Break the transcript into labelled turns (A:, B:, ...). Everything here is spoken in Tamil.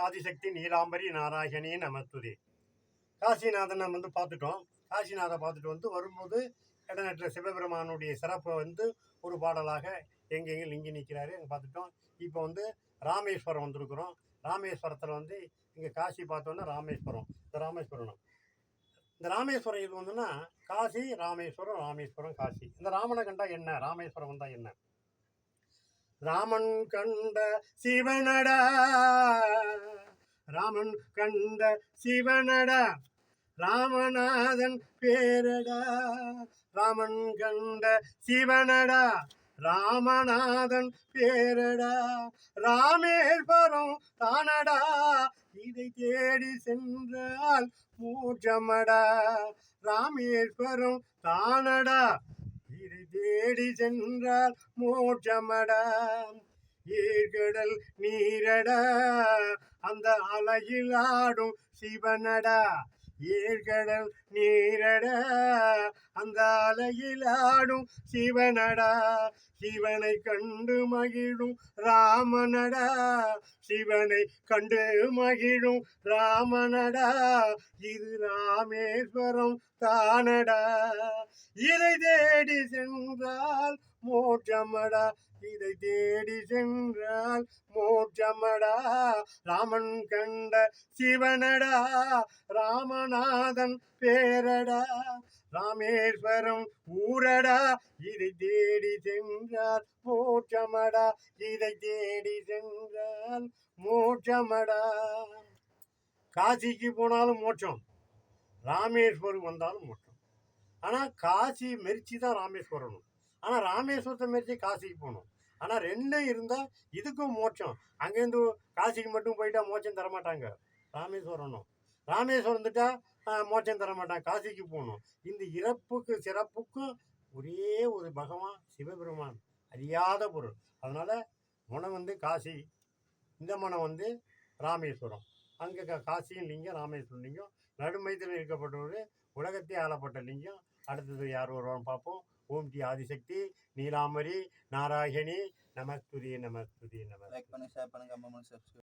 A: ஆதிசக்தி நீலாம்பரி நாராயணி நமஸ்துதே. காசிநாதன் நம்ம பார்த்துட்டோம். காசிநாதை பார்த்துட்டு வரும்போது இடநெட்டில் சிவபெருமானுடைய சிறப்பை ஒரு பாடலாக எங்கெங்கே லிங்கி நிற்கிறாரு அங்கே பார்த்துட்டோம். இப்போ ராமேஸ்வரம் வந்திருக்கிறோம். ராமேஸ்வரத்தில் இங்கே காசி பார்த்தோன்னா ராமேஸ்வரம். இந்த ராமேஸ்வரம் இது காசி ராமேஸ்வரம், ராமேஸ்வரம் காசி. இந்த ராமனை கண்டா என்ன, ராமேஸ்வரம் வந்தா என்ன? ராமன் கண்ட சிவனடா, ராமன் கண்ட சிவனடா, ராமநாதன் பேரடா. ராமன் கண்ட சிவனடா, ராமநாதன் பேரடா. ராமேஸ்வரம் தானடா, இதை தேடி சென்றால் மோட்சமடா. ராமேஸ்வரம் தானடா, இதை தேடி சென்றால் மோட்சமடா. ஏழ்கடல் நீரடா, அந்த அலையில் ஆடும் சிவனடா. ஏழ்கடல் நீரடா, அந்த அலையில் ஆடும் சிவனடா. சிவனை கண்டு மகிழும் ராமனடா, சிவனை கண்டு மகிழும் ராமனடா. இது ராமேஸ்வரம் தானடா, இதை தேடி சென்றால் மோட்சமடா. இதை தேடி சென்றால் மோட்சமடா. ராமன் கண்ட சிவனடா, ராமநாதன் பேரடா. ராமேஸ்வரம் ஊரடா, இதை தேடி சென்றால் மோட்சமடா. இதை தேடி சென்றால் மோட்சமடா. காசிக்கு போனாலும் மோட்சம், ராமேஸ்வரம் வந்தாலும் மோட்சம். ஆனால் காசி மெரிச்சி தான் ராமேஸ்வரம். ஆனால் ராமேஸ்வரத்தை மெரிச்சி காசிக்கு போகணும். ஆனால் ரெண்டும் இருந்தால் இதுக்கும் மோட்சம். அங்கேருந்து காசிக்கு மட்டும் போயிட்டா மோட்சம் தரமாட்டாங்க. ராமேஸ்வரம் வந்துட்டா மோட்சம் தரமாட்டாங்க, காசிக்கு போகணும். இந்த இறப்புக்கு சிறப்புக்கும் ஒரே ஒரு பகவான் சிவபெருமான், அறியாத பொருள். அதனால் மனம் காசி, இந்த மனம் ராமேஸ்வரம். அங்கே காசியும் லிங்கம், ராமேஸ்வரம் லிங்கம். நடுமையத்தில் இருக்கப்பட்டவர் உலகத்தை ஆளப்பட்ட லிங்கம். அடுத்தது யார் வருவான்னு பார்ப்போம். ஓம் டி ஆதிசக்தி நீலாம்பரி நாராயணி நமஸ்துதே நமஸ்துதே நமஸ்துதே.
B: லைக் பண்ணுங்க, ஷேர் பண்ணுங்க, கமெண்ட் பண்ணுங்க, சப்ஸ்கிரைப்